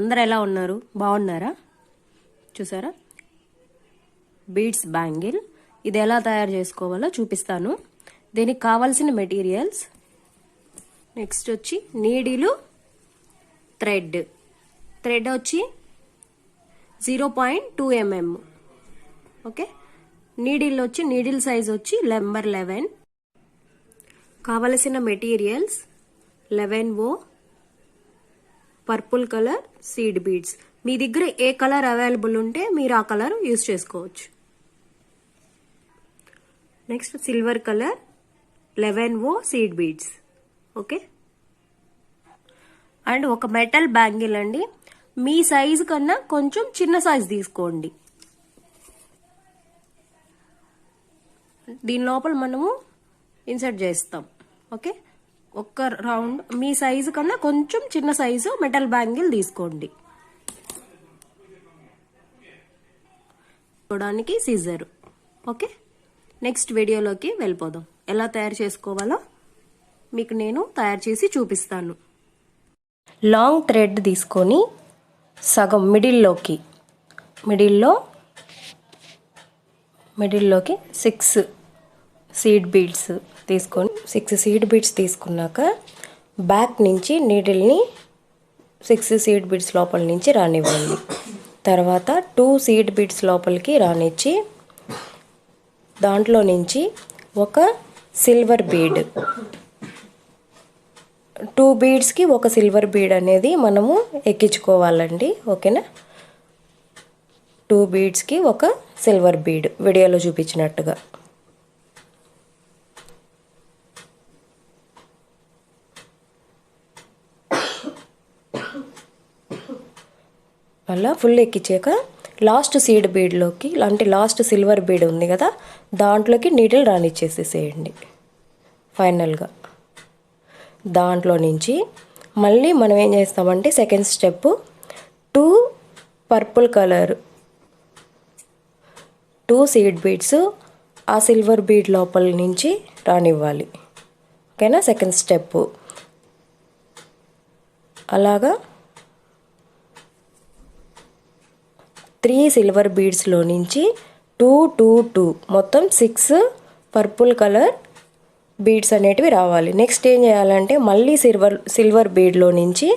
అందరు ఎలా ఉన్నారు? బాగున్నారా? చూసారా, బీడ్స్ బ్యాంగిల్. ఇది ఎలా తయారు చేసుకోవాలో చూపిస్తాను. దీనికి కావాల్సిన మెటీరియల్స్, నెక్స్ట్ వచ్చి నీడిలు, థ్రెడ్ వచ్చి 0.2 mm. ఓకే, నీడిల్ సైజ్ వచ్చి నెంబర్ 11. కావలసిన materials 11O purple colour seed beads. మీ దగ్గర ఏ కలర్ అవైలబుల్ ఉంటే మీరు ఆ కలర్ యూజ్ చేసుకోవచ్చు. Next silver colour 11O seed beads. Okay, and ఒక మెటల్ బ్యాంగిల్ అండి. మీ సైజు కన్నా కొంచెం చిన్న సైజ్ తీసుకోండి. దీని లోపల మనము ఇన్సర్ట్ చేస్తాం. ఓకే, ఒక్క రౌండ్ మీ సైజు కన్నా కొంచెం చిన్న సైజు మెటల్ బ్యాంగిల్ తీసుకోండి. చూడడానికి సిజర్. ఓకే, నెక్స్ట్ వీడియోలోకి వెళ్ళిపోదాం. ఎలా తయారు చేసుకోవాలో మీకు నేను తయారు చేసి చూపిస్తాను. లాంగ్ థ్రెడ్ తీసుకొని సగం మిడిల్లోకి 6 సీడ్ బీడ్స్ తీసుకొని 6 సీడ్ బీడ్స్ తీసుకున్నాక బ్యాక్ నుంచి నీడిల్ని 6 సీడ్ బీడ్స్ లోపల నుంచి రానివ్వండి. తర్వాత 2 సీడ్ బీడ్స్ లోపలికి రానిచ్చి దాంట్లో నుంచి ఒక సిల్వర్ బీడ్, 2 బీడ్స్కి ఒక సిల్వర్ బీడ్ అనేది మనము ఎక్కించుకోవాలండి. ఓకేనా, 2 బీడ్స్కి ఒక సిల్వర్ బీడ్ వీడియోలో చూపించినట్టుగా. అలా ఫుల్ ఎక్కించాక లాస్ట్ సీడ్ బీడ్లోకి, అంటే లాస్ట్ సిల్వర్ బీడ్ ఉంది కదా, దాంట్లోకి నీడిల్ రానిచ్చేసేసేయండి. ఫైనల్గా దాంట్లో నుంచి మళ్ళీ మనం ఏం చేస్తామంటే second step 2 purple colour 2 seed beads ఆ సిల్వర్ బీడ్ లోపల నుంచి రానివ్వాలి. ఓకేనా, సెకండ్ స్టెప్. అలాగా 3 సిల్వర్ బీడ్స్లో నుంచి 2 2 2 మొత్తం 6 పర్పుల్ కలర్ బీడ్స్ అనేటివి రావాలి. నెక్స్ట్ ఏం చేయాలంటే మళ్ళీ సిల్వర్ బీడ్లో నుంచి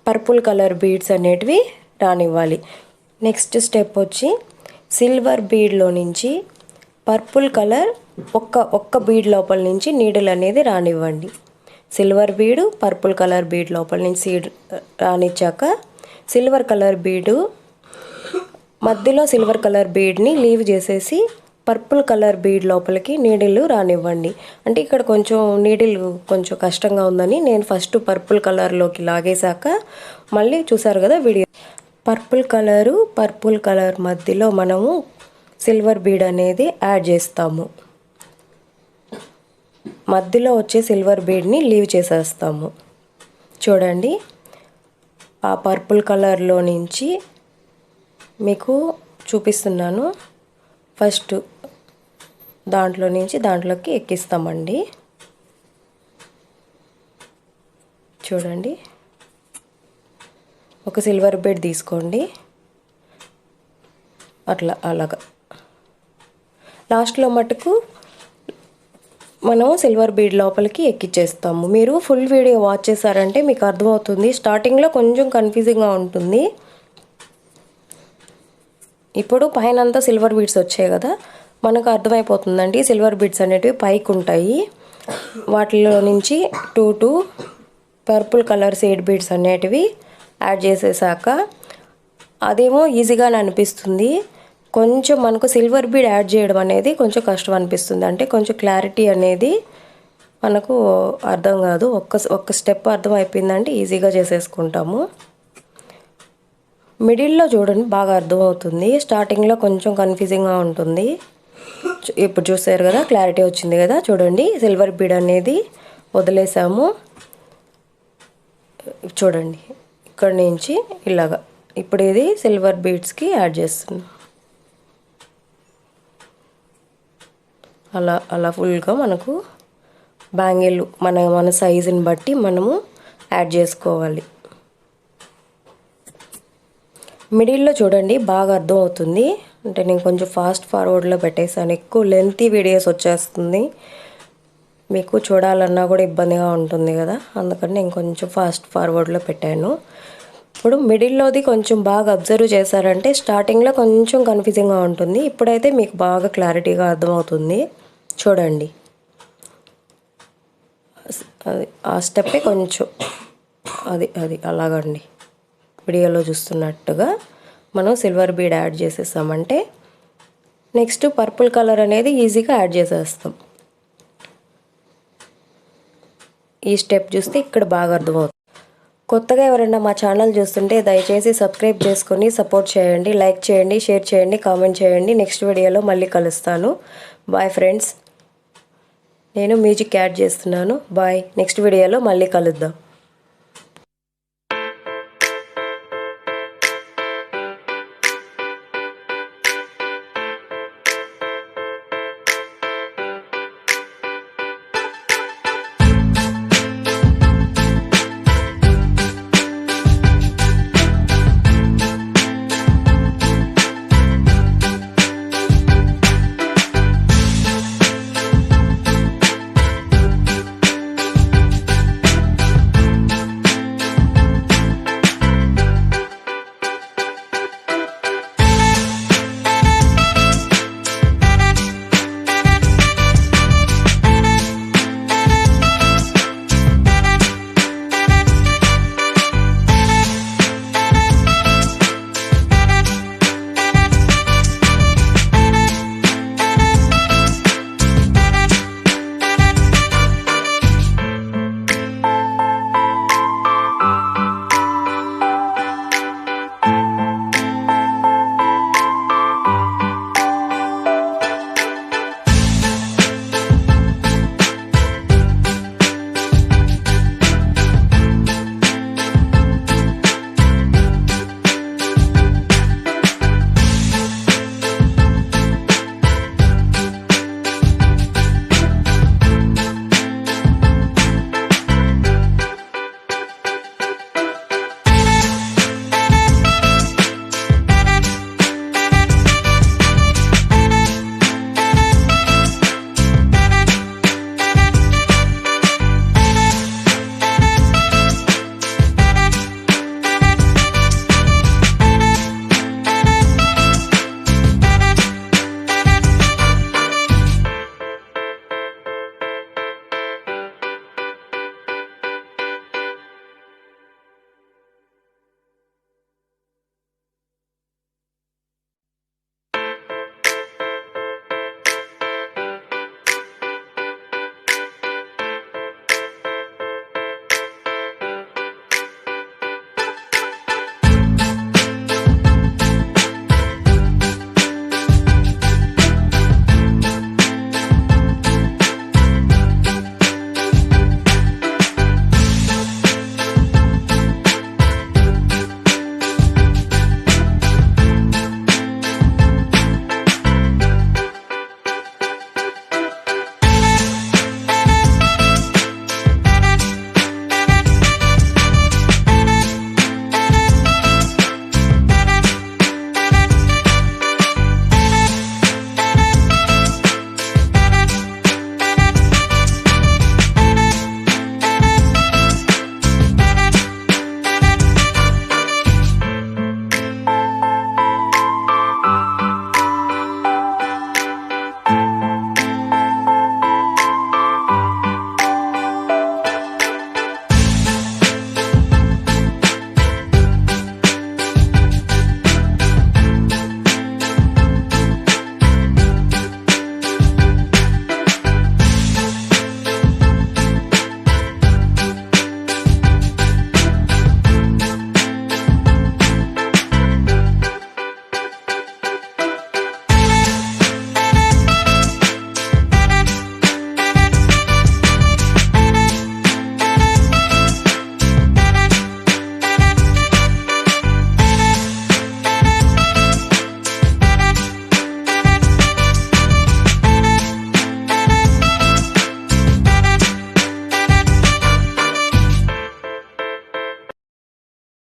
పర్పుల్ కలర్ బీడ్స్ అనేటివి రానివ్వాలి. నెక్స్ట్ స్టెప్ వచ్చి సిల్వర్ బీడ్లో నుంచి పర్పుల్ కలర్ ఒక్క బీడ్ లోపల నుంచి నీడిల్ అనేది రానివ్వండి. సిల్వర్ బీడు పర్పుల్ కలర్ బీడ్ లోపల నుంచి సీడ్ రానిచ్చాక సిల్వర్ కలర్ బీడు మధ్యలో సిల్వర్ కలర్ బీడ్ని లీవ్ చేసేసి పర్పుల్ కలర్ బీడ్ లోపలికి నీడిల్ రానివ్వండి. అంటే ఇక్కడ కొంచెం నీడిల్ కొంచెం కష్టంగా ఉందని నేను ఫస్ట్ పర్పుల్ కలర్లోకి లాగేశాక మళ్ళీ చూసారు కదా వీడియో. పర్పుల్ కలర్ మధ్యలో మనము సిల్వర్ బీడ్ అనేది యాడ్ చేస్తాము. మధ్యలో వచ్చే సిల్వర్ బీడ్ని లీవ్ చేసేస్తాము. చూడండి, ఆ పర్పుల్ కలర్లో నుంచి మీకు చూపిస్తున్నాను. ఫస్ట్ దాంట్లో నుంచి దాంట్లోకి ఎక్కిస్తామండి. చూడండి, ఒక సిల్వర్ బీడ్ తీసుకోండి. అలాగా లాస్ట్లో మటుకు మనం సిల్వర్ బీడ్ లోపలికి ఎక్కిచ్చేస్తాము. మీరు ఫుల్ వీడియో వాచ్ చేశారంటే మీకు అర్థమవుతుంది. స్టార్టింగ్లో కొంచెం కన్ఫ్యూజింగ్గా ఉంటుంది. ఇప్పుడు పైన అంతా సిల్వర్ బీడ్స్ వచ్చాయి కదా, మనకు అర్థమైపోతుందండి. సిల్వర్ బీడ్స్ అనేటివి పైకి ఉంటాయి. వాటిలో నుంచి 2 పర్పుల్ కలర్ సీడ్ బీడ్స్ అనేటివి యాడ్ చేసేసాక అదేమో ఈజీగానే అనిపిస్తుంది. కొంచెం మనకు సిల్వర్ బీడ్ యాడ్ చేయడం అనేది కొంచెం కష్టం అనిపిస్తుంది. అంటే కొంచెం క్లారిటీ అనేది మనకు అర్థం కాదు. ఒక్క స్టెప్ అర్థం అయిపోయిందంటే ఈజీగా చేసేసుకుంటాము. మిడిల్లో చూడండి బాగా అర్థమవుతుంది. స్టార్టింగ్లో కొంచెం కన్ఫ్యూజింగ్గా ఉంటుంది. ఇప్పుడు చూసారు కదా, క్లారిటీ వచ్చింది కదా. చూడండి, సిల్వర్ బీడ్ అనేది వదిలేసాము. చూడండి, ఇక్కడ నుంచి ఇలాగా ఇప్పుడు ఇది సిల్వర్ బీడ్స్కి యాడ్ చేస్తున్నాం. అలా ఫుల్గా మనకు బ్యాంగిల్ మన సైజుని బట్టి మనము యాడ్ చేసుకోవాలి. మిడిల్లో చూడండి బాగా అర్థం అవుతుంది. అంటే నేను కొంచెం ఫాస్ట్ ఫార్వర్డ్లో పెట్టేసాను, ఎక్కువ లెంతీ వీడియోస్ వచ్చేస్తుంది, మీకు చూడాలన్నా కూడా ఇబ్బందిగా ఉంటుంది కదా, అందుకని నేను కొంచెం ఫాస్ట్ ఫార్వర్డ్లో పెట్టాను. ఇప్పుడు మిడిల్లోది కొంచెం బాగా అబ్జర్వ్ చేశారంటే స్టార్టింగ్లో కొంచెం కన్ఫ్యూజింగ్గా ఉంటుంది, ఇప్పుడైతే మీకు బాగా క్లారిటీగా అర్థమవుతుంది. చూడండి అది ఆ స్టెప్పే కొంచెం అది అలాగండి. వీడియోలో చూస్తున్నట్టుగా మనం సిల్వర్ బీడ్ యాడ్ చేసేసామంటే నెక్స్ట్ పర్పుల్ కలర్ అనేది ఈజీగా యాడ్ చేసేస్తాం. ఈ స్టెప్ చూస్తే ఇక్కడ బాగా అర్థమవుతుంది. కొత్తగా ఎవరైనా మా ఛానల్ చూస్తుంటే దయచేసి సబ్స్క్రైబ్ చేసుకొని సపోర్ట్ చేయండి, లైక్ చేయండి, షేర్ చేయండి, కామెంట్ చేయండి. నెక్స్ట్ వీడియోలో మళ్ళీ కలుస్తాను. Bye friends. నేను మ్యూజిక్ యాడ్ చేస్తున్నాను. బాయ్. నెక్స్ట్ వీడియోలో మళ్ళీ కలుద్దాం.